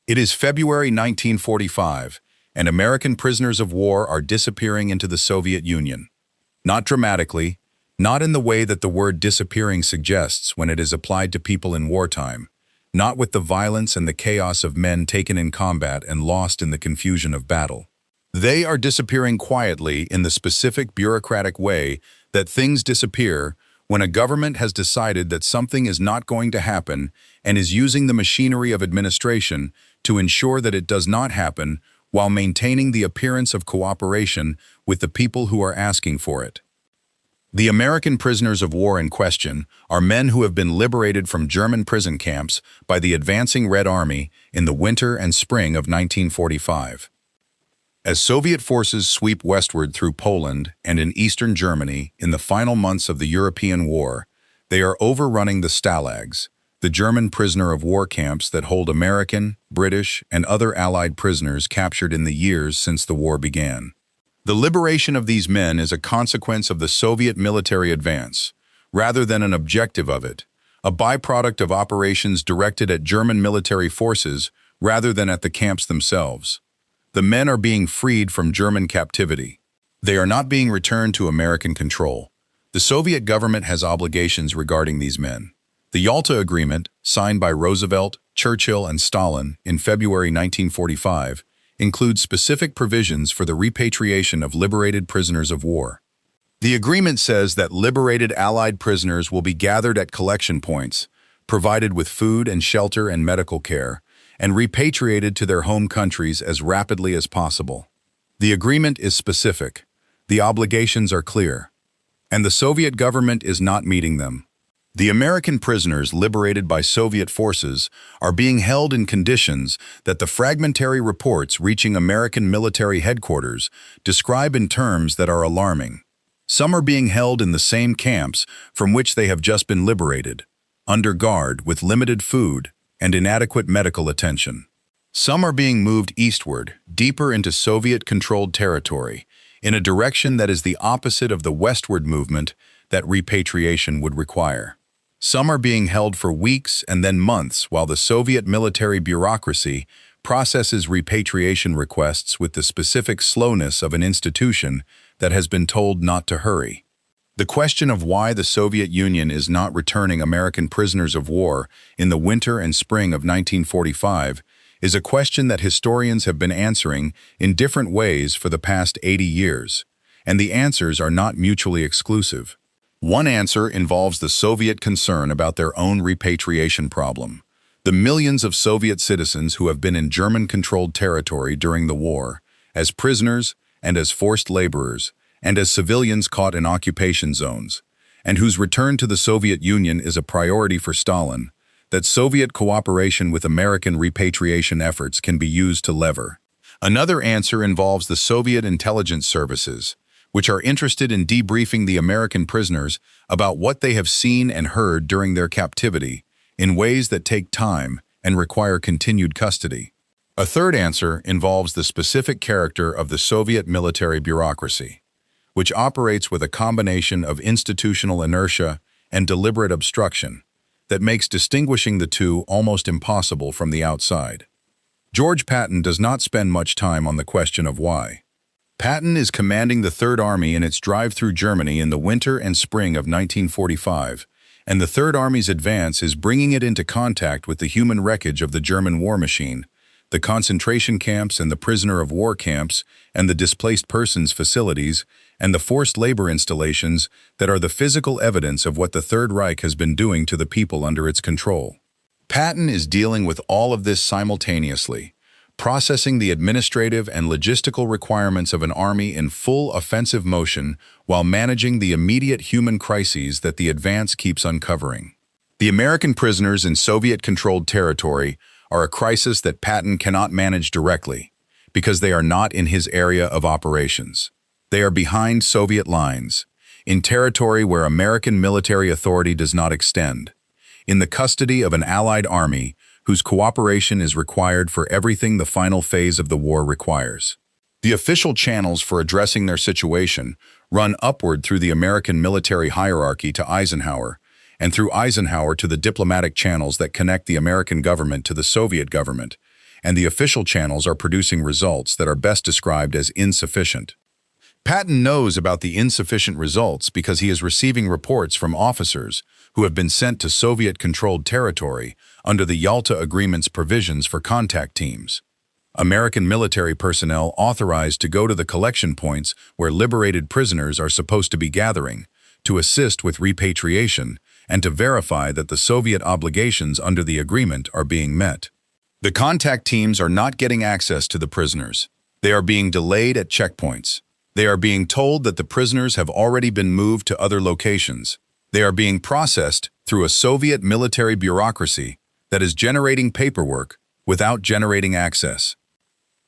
It is February 1945, and American prisoners of war are disappearing into the Soviet Union. Not dramatically, not in the way that the word disappearing suggests when it is applied to people in wartime, not with the violence and the chaos of men taken in combat and lost in the confusion of battle. They are disappearing quietly in the specific bureaucratic way that things disappear when a government has decided that something is not going to happen and is using the machinery of administration to ensure that it does not happen while maintaining the appearance of cooperation with the people who are asking for it. The American prisoners of war in question are men who have been liberated from German prison camps by the advancing Red Army in the winter and spring of 1945. As Soviet forces sweep westward through Poland and in eastern Germany in the final months of the European War, they are overrunning the Stalags, the German prisoner of war camps that hold American, British, and other Allied prisoners captured in the years since the war began. The liberation of these men is a consequence of the Soviet military advance, rather than an objective of it, a byproduct of operations directed at German military forces rather than at the camps themselves. The men are being freed from German captivity. They are not being returned to American control. The Soviet government has obligations regarding these men. The Yalta Agreement, signed by Roosevelt, Churchill, and Stalin in February 1945, includes specific provisions for the repatriation of liberated prisoners of war. The agreement says that liberated Allied prisoners will be gathered at collection points, provided with food and shelter and medical care, and repatriated to their home countries as rapidly as possible. The agreement is specific. The obligations are clear. And the Soviet government is not meeting them. The American prisoners liberated by Soviet forces are being held in conditions that the fragmentary reports reaching American military headquarters describe in terms that are alarming. Some are being held in the same camps from which they have just been liberated, under guard with limited food and inadequate medical attention. Some are being moved eastward, deeper into Soviet-controlled territory, in a direction that is the opposite of the westward movement that repatriation would require. Some are being held for weeks and then months while the Soviet military bureaucracy processes repatriation requests with the specific slowness of an institution that has been told not to hurry. The question of why the Soviet Union is not returning American prisoners of war in the winter and spring of 1945 is a question that historians have been answering in different ways for the past 80 years, and the answers are not mutually exclusive. One answer involves the Soviet concern about their own repatriation problem. The millions of Soviet citizens who have been in German-controlled territory during the war, as prisoners and as forced laborers, and as civilians caught in occupation zones, and whose return to the Soviet Union is a priority for Stalin, that Soviet cooperation with American repatriation efforts can be used to lever. Another answer involves the Soviet intelligence services, which are interested in debriefing the American prisoners about what they have seen and heard during their captivity in ways that take time and require continued custody. A third answer involves the specific character of the Soviet military bureaucracy, which operates with a combination of institutional inertia and deliberate obstruction that makes distinguishing the two almost impossible from the outside. George Patton does not spend much time on the question of why. Patton is commanding the Third Army in its drive through Germany in the winter and spring of 1945, and the Third Army's advance is bringing it into contact with the human wreckage of the German war machine, the concentration camps and the prisoner of war camps and the displaced persons facilities and the forced labor installations that are the physical evidence of what the Third Reich has been doing to the people under its control. Patton is dealing with all of this simultaneously, processing the administrative and logistical requirements of an army in full offensive motion while managing the immediate human crises that the advance keeps uncovering. The American prisoners in Soviet-controlled territory are a crisis that Patton cannot manage directly because they are not in his area of operations. They are behind Soviet lines, in territory where American military authority does not extend, in the custody of an Allied army whose cooperation is required for everything the final phase of the war requires. The official channels for addressing their situation run upward through the American military hierarchy to Eisenhower, and through Eisenhower to the diplomatic channels that connect the American government to the Soviet government, and the official channels are producing results that are best described as insufficient. Patton knows about the insufficient results because he is receiving reports from officers who have been sent to Soviet-controlled territory under the Yalta Agreement's provisions for contact teams. American military personnel authorized to go to the collection points where liberated prisoners are supposed to be gathering, to assist with repatriation, and to verify that the Soviet obligations under the agreement are being met. The contact teams are not getting access to the prisoners. They are being delayed at checkpoints. They are being told that the prisoners have already been moved to other locations. They are being processed through a Soviet military bureaucracy that is generating paperwork without generating access.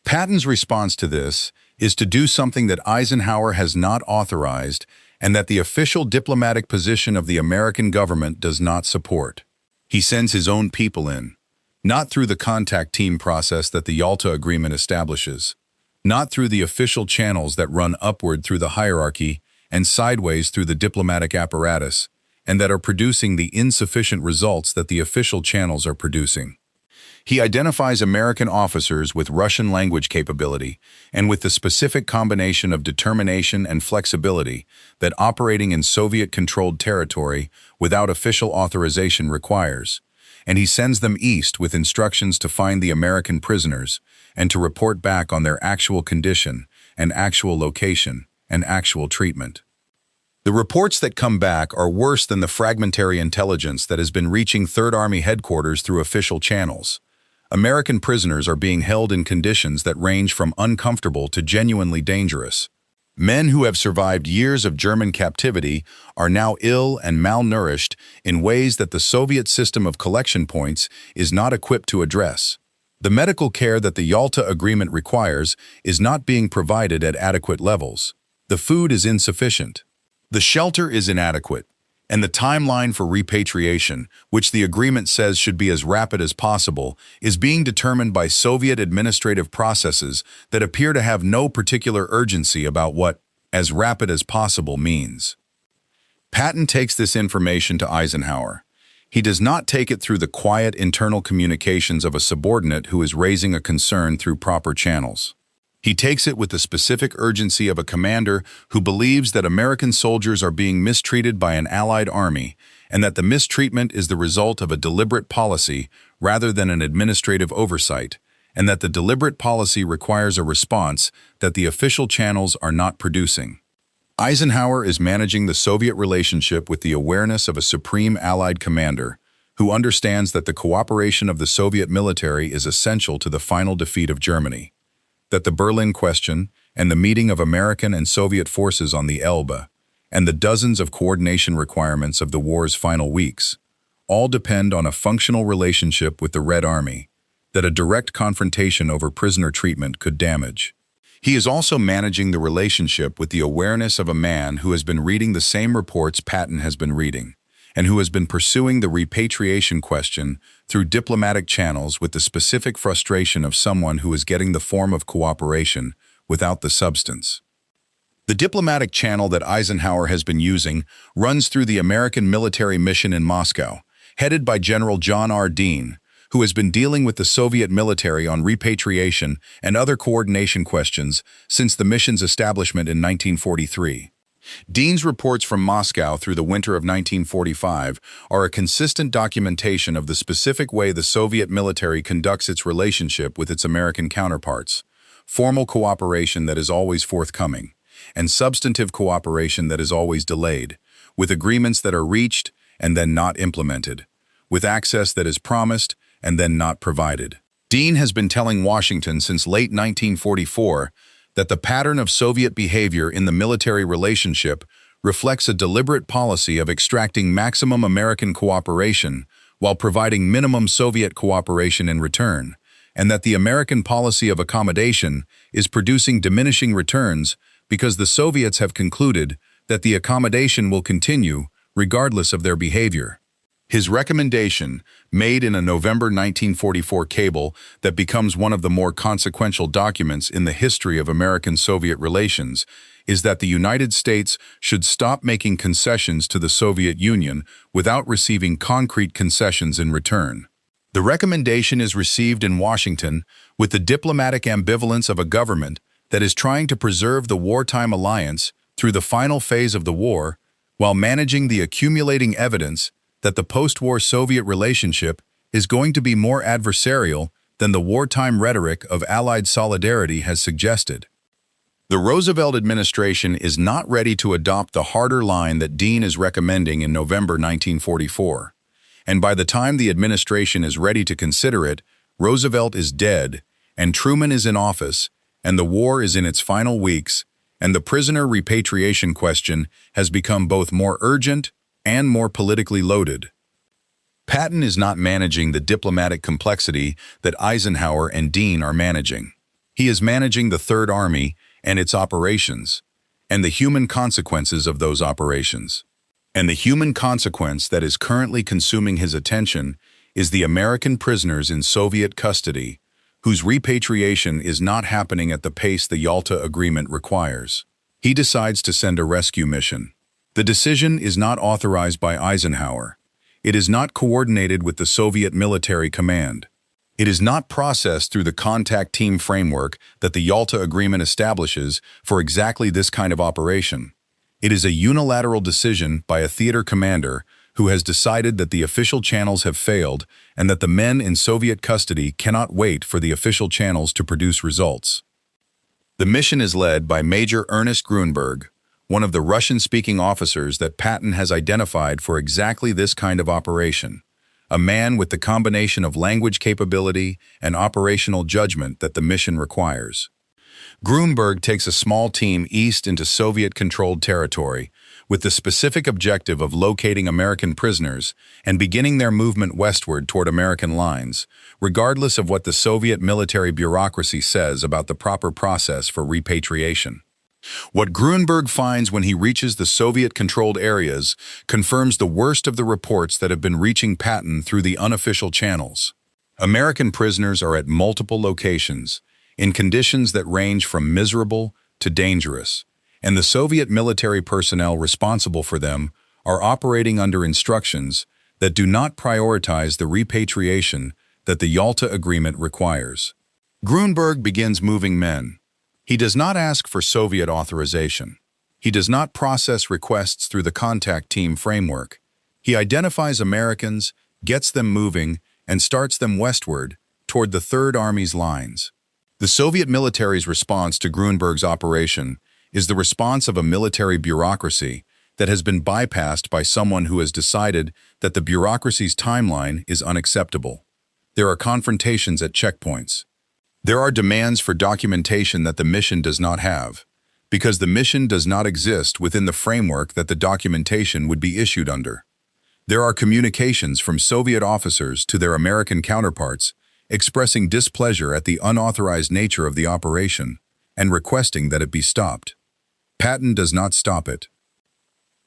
Patton's response to this is to do something that Eisenhower has not authorized and that the official diplomatic position of the American government does not support. He sends his own people in, not through the contact team process that the Yalta Agreement establishes, not through the official channels that run upward through the hierarchy and sideways through the diplomatic apparatus, and that are producing the insufficient results that the official channels are producing. He identifies American officers with Russian language capability and with the specific combination of determination and flexibility that operating in Soviet-controlled territory without official authorization requires, and he sends them east with instructions to find the American prisoners and to report back on their actual condition and actual location and actual treatment. The reports that come back are worse than the fragmentary intelligence that has been reaching Third Army headquarters through official channels. American prisoners are being held in conditions that range from uncomfortable to genuinely dangerous. Men who have survived years of German captivity are now ill and malnourished in ways that the Soviet system of collection points is not equipped to address. The medical care that the Yalta Agreement requires is not being provided at adequate levels. The food is insufficient. The shelter is inadequate. And the timeline for repatriation, which the agreement says should be as rapid as possible, is being determined by Soviet administrative processes that appear to have no particular urgency about what "as rapid as possible" means. Patton takes this information to Eisenhower. He does not take it through the quiet internal communications of a subordinate who is raising a concern through proper channels. He takes it with the specific urgency of a commander who believes that American soldiers are being mistreated by an Allied army and that the mistreatment is the result of a deliberate policy rather than an administrative oversight, and that the deliberate policy requires a response that the official channels are not producing. Eisenhower is managing the Soviet relationship with the awareness of a supreme Allied commander who understands that the cooperation of the Soviet military is essential to the final defeat of Germany, that the Berlin question and the meeting of American and Soviet forces on the Elbe and the dozens of coordination requirements of the war's final weeks all depend on a functional relationship with the Red Army that a direct confrontation over prisoner treatment could damage. He is also managing the relationship with the awareness of a man who has been reading the same reports Patton has been reading, and who has been pursuing the repatriation question through diplomatic channels with the specific frustration of someone who is getting the form of cooperation without the substance. The diplomatic channel that Eisenhower has been using runs through the American military mission in Moscow, headed by General John R. Dean, who has been dealing with the Soviet military on repatriation and other coordination questions since the mission's establishment in 1943. Dean's reports from Moscow through the winter of 1945 are a consistent documentation of the specific way the Soviet military conducts its relationship with its American counterparts, formal cooperation that is always forthcoming, and substantive cooperation that is always delayed, with agreements that are reached and then not implemented, with access that is promised and then not provided. Dean has been telling Washington since late 1944 that the pattern of Soviet behavior in the military relationship reflects a deliberate policy of extracting maximum American cooperation while providing minimum Soviet cooperation in return, and that the American policy of accommodation is producing diminishing returns because the Soviets have concluded that the accommodation will continue regardless of their behavior. His recommendation, made in a November 1944 cable that becomes one of the more consequential documents in the history of American-Soviet relations, is that the United States should stop making concessions to the Soviet Union without receiving concrete concessions in return. The recommendation is received in Washington with the diplomatic ambivalence of a government that is trying to preserve the wartime alliance through the final phase of the war while managing the accumulating evidence that the post-war Soviet relationship is going to be more adversarial than the wartime rhetoric of Allied solidarity has suggested. The Roosevelt administration is not ready to adopt the harder line that Dean is recommending in November 1944. And by the time the administration is ready to consider it, Roosevelt is dead, and Truman is in office, and the war is in its final weeks, and the prisoner repatriation question has become both more urgent and more politically loaded. Patton is not managing the diplomatic complexity that Eisenhower and Dean are managing. He is managing the Third Army and its operations, and the human consequences of those operations. And the human consequence that is currently consuming his attention is the American prisoners in Soviet custody, whose repatriation is not happening at the pace the Yalta Agreement requires. He decides to send a rescue mission. The decision is not authorized by Eisenhower. It is not coordinated with the Soviet military command. It is not processed through the contact team framework that the Yalta Agreement establishes for exactly this kind of operation. It is a unilateral decision by a theater commander who has decided that the official channels have failed and that the men in Soviet custody cannot wait for the official channels to produce results. The mission is led by Major Ernest Grunberg, one of the Russian-speaking officers that Patton has identified for exactly this kind of operation, a man with the combination of language capability and operational judgment that the mission requires. Grunberg takes a small team east into Soviet-controlled territory with the specific objective of locating American prisoners and beginning their movement westward toward American lines, regardless of what the Soviet military bureaucracy says about the proper process for repatriation. What Grunberg finds when he reaches the Soviet-controlled areas confirms the worst of the reports that have been reaching Patton through the unofficial channels. American prisoners are at multiple locations, in conditions that range from miserable to dangerous, and the Soviet military personnel responsible for them are operating under instructions that do not prioritize the repatriation that the Yalta Agreement requires. Grunberg begins moving men. He does not ask for Soviet authorization. He does not process requests through the contact team framework. He identifies Americans, gets them moving, and starts them westward toward the Third Army's lines. The Soviet military's response to Grunberg's operation is the response of a military bureaucracy that has been bypassed by someone who has decided that the bureaucracy's timeline is unacceptable. There are confrontations at checkpoints. There are demands for documentation that the mission does not have, because the mission does not exist within the framework that the documentation would be issued under. There are communications from Soviet officers to their American counterparts expressing displeasure at the unauthorized nature of the operation and requesting that it be stopped. Patton does not stop it.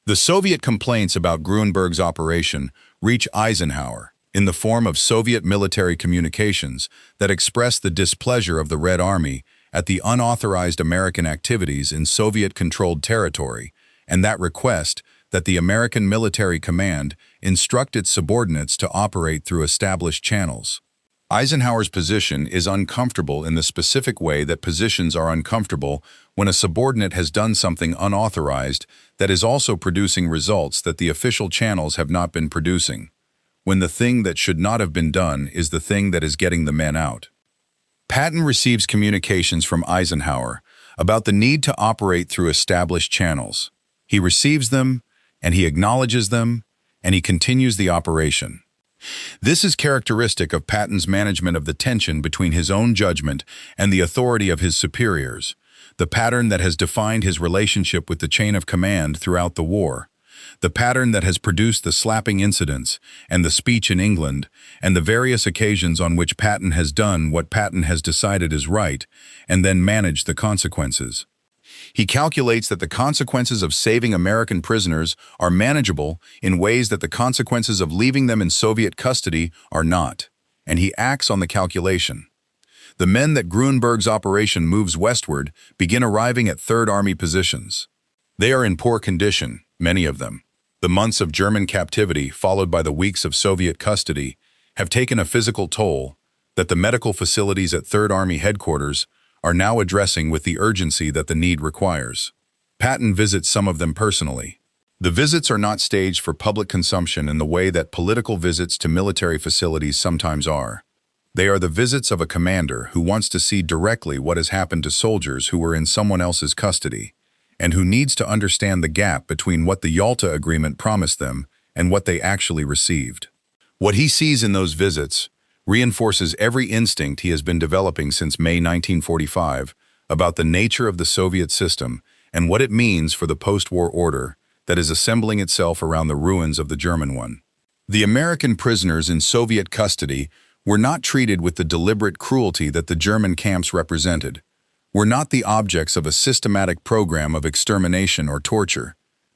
The Soviet complaints about Grunberg's operation reach Eisenhower in the form of Soviet military communications that express the displeasure of the Red Army at the unauthorized American activities in Soviet-controlled territory, and that request that the American military command instruct its subordinates to operate through established channels. Eisenhower's position is uncomfortable in the specific way that positions are uncomfortable when a subordinate has done something unauthorized that is also producing results that the official channels have not been producing, when the thing that should not have been done is the thing that is getting the men out. Patton receives communications from Eisenhower about the need to operate through established channels. He receives them, and he acknowledges them, and he continues the operation. This is characteristic of Patton's management of the tension between his own judgment and the authority of his superiors, the pattern that has defined his relationship with the chain of command throughout the war, the pattern that has produced the slapping incidents and the speech in England, and the various occasions on which Patton has done what Patton has decided is right, and then managed the consequences. He calculates that the consequences of saving American prisoners are manageable in ways that the consequences of leaving them in Soviet custody are not, and he acts on the calculation. The men that Grunberg's operation moves westward begin arriving at Third Army positions. They are in poor condition, many of them. The months of German captivity, followed by the weeks of Soviet custody, have taken a physical toll that the medical facilities at 3rd Army headquarters are now addressing with the urgency that the need requires. Patton visits some of them personally. The visits are not staged for public consumption in the way that political visits to military facilities sometimes are. They are the visits of a commander who wants to see directly what has happened to soldiers who were in someone else's custody, and who needs to understand the gap between what the Yalta Agreement promised them and what they actually received. What he sees in those visits reinforces every instinct he has been developing since May 1945 about the nature of the Soviet system and what it means for the post-war order that is assembling itself around the ruins of the German one. The American prisoners in Soviet custody were not treated with the deliberate cruelty that the German camps represented, were not the objects of a systematic program of extermination or torture,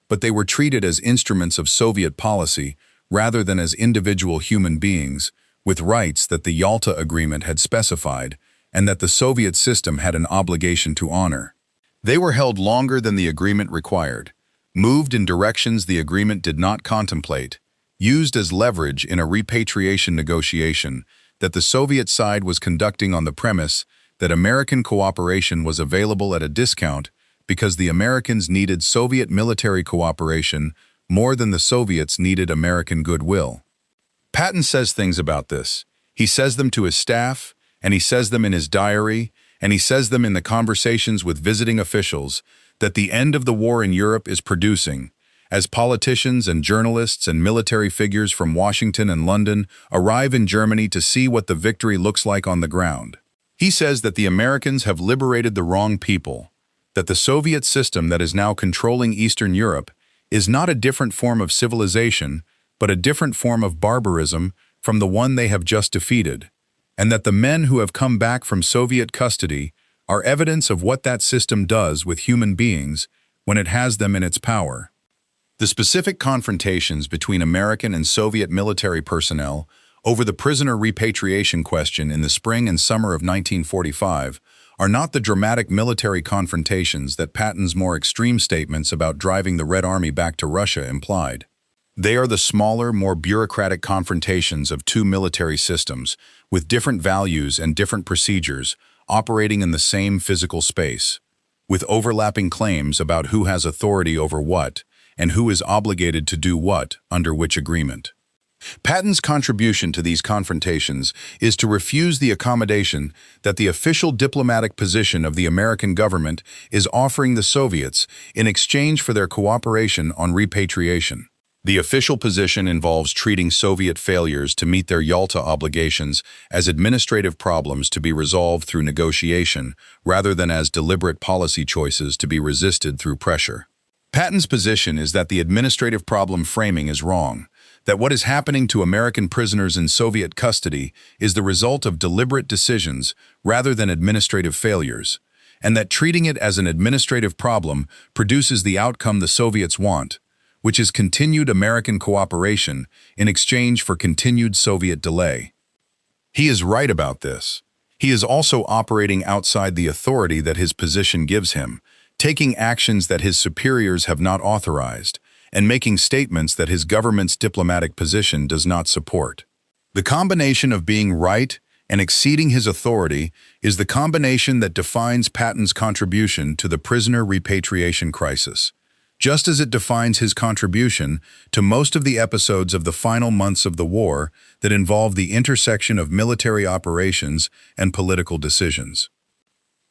but they were treated as instruments of Soviet policy rather than as individual human beings with rights that the Yalta Agreement had specified and that the Soviet system had an obligation to honor. They were held longer than the agreement required, moved in directions the agreement did not contemplate, used as leverage in a repatriation negotiation that the Soviet side was conducting on the premise that American cooperation was available at a discount because the Americans needed Soviet military cooperation more than the Soviets needed American goodwill. Patton says things about this. He says them to his staff, and he says them in his diary, and he says them in the conversations with visiting officials that the end of the war in Europe is producing, as politicians and journalists and military figures from Washington and London arrive in Germany to see what the victory looks like on the ground. He says that the Americans have liberated the wrong people, that the Soviet system that is now controlling Eastern Europe is not a different form of civilization, but a different form of barbarism from the one they have just defeated, and that the men who have come back from Soviet custody are evidence of what that system does with human beings when it has them in its power. The specific confrontations between American and Soviet military personnel over the prisoner repatriation question in the spring and summer of 1945 are not the dramatic military confrontations that Patton's more extreme statements about driving the Red Army back to Russia implied. They are the smaller, more bureaucratic confrontations of two military systems with different values and different procedures operating in the same physical space, with overlapping claims about who has authority over what and who is obligated to do what under which agreement. Patton's contribution to these confrontations is to refuse the accommodation that the official diplomatic position of the American government is offering the Soviets in exchange for their cooperation on repatriation. The official position involves treating Soviet failures to meet their Yalta obligations as administrative problems to be resolved through negotiation rather than as deliberate policy choices to be resisted through pressure. Patton's position is that the administrative problem framing is wrong, that what is happening to American prisoners in Soviet custody is the result of deliberate decisions rather than administrative failures, and that treating it as an administrative problem produces the outcome the Soviets want, which is continued American cooperation in exchange for continued Soviet delay. He is right about this. He is also operating outside the authority that his position gives him, taking actions that his superiors have not authorized, and making statements that his government's diplomatic position does not support. The combination of being right and exceeding his authority is the combination that defines Patton's contribution to the prisoner repatriation crisis, just as it defines his contribution to most of the episodes of the final months of the war that involve the intersection of military operations and political decisions.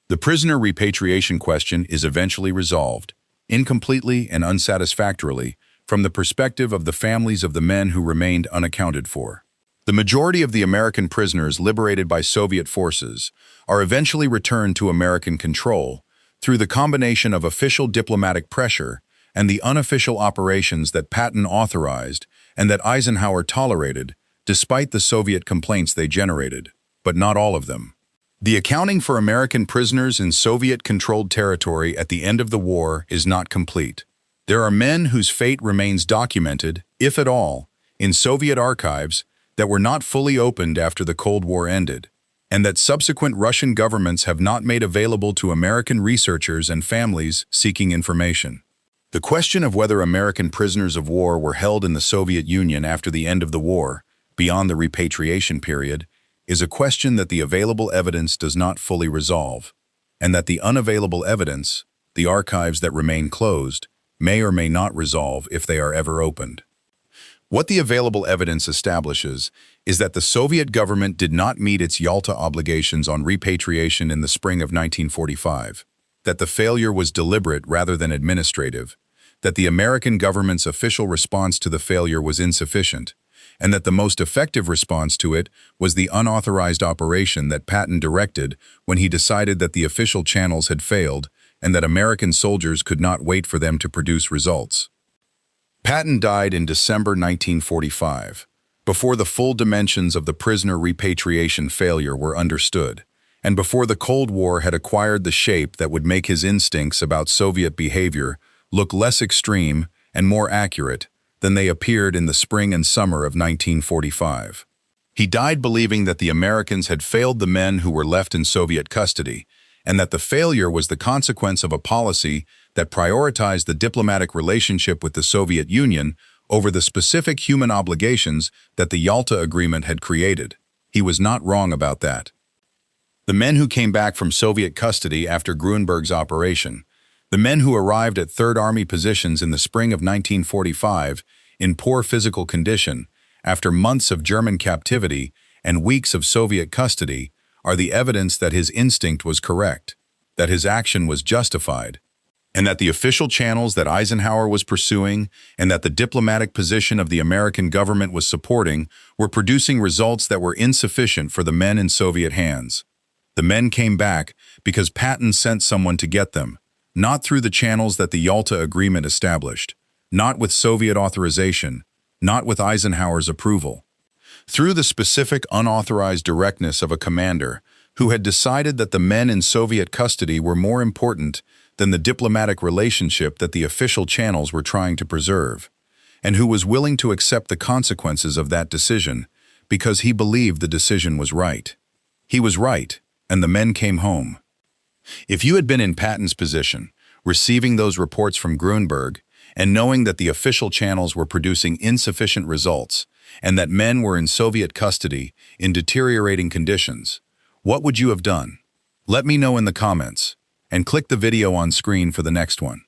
The prisoner repatriation question is eventually resolved, incompletely and unsatisfactorily, from the perspective of the families of the men who remained unaccounted for. The majority of the American prisoners liberated by Soviet forces are eventually returned to American control through the combination of official diplomatic pressure and the unofficial operations that Patton authorized and that Eisenhower tolerated, despite the Soviet complaints they generated, but not all of them. The accounting for American prisoners in Soviet-controlled territory at the end of the war is not complete. There are men whose fate remains documented, if at all, in Soviet archives that were not fully opened after the Cold War ended, and that subsequent Russian governments have not made available to American researchers and families seeking information. The question of whether American prisoners of war were held in the Soviet Union after the end of the war beyond the repatriation period, is a question that the available evidence does not fully resolve, and that the unavailable evidence, the archives that remain closed, may or may not resolve if they are ever opened. What the available evidence establishes is that the Soviet government did not meet its Yalta obligations on repatriation in the spring of 1945, that the failure was deliberate rather than administrative, that the American government's official response to the failure was insufficient, and that the most effective response to it was the unauthorized operation that Patton directed when he decided that the official channels had failed and that American soldiers could not wait for them to produce results. Patton died in December 1945, before the full dimensions of the prisoner repatriation failure were understood, and before the Cold War had acquired the shape that would make his instincts about Soviet behavior look less extreme and more accurate than they appeared in the spring and summer of 1945. He died believing that the Americans had failed the men who were left in Soviet custody, and that the failure was the consequence of a policy that prioritized the diplomatic relationship with the Soviet Union over the specific human obligations that the Yalta Agreement had created. He was not wrong about that. The men who came back from Soviet custody after Grunberg's operation, the men who arrived at Third Army positions in the spring of 1945 in poor physical condition after months of German captivity and weeks of Soviet custody, are the evidence that his instinct was correct, that his action was justified, and that the official channels that Eisenhower was pursuing and that the diplomatic position of the American government was supporting were producing results that were insufficient for the men in Soviet hands. The men came back because Patton sent someone to get them, not through the channels that the Yalta Agreement established, not with Soviet authorization, not with Eisenhower's approval. Through the specific unauthorized directness of a commander who had decided that the men in Soviet custody were more important than the diplomatic relationship that the official channels were trying to preserve, and who was willing to accept the consequences of that decision because he believed the decision was right. He was right, and the men came home. If you had been in Patton's position, receiving those reports from Grunberg, and knowing that the official channels were producing insufficient results, and that men were in Soviet custody in deteriorating conditions, what would you have done? Let me know in the comments, and click the video on screen for the next one.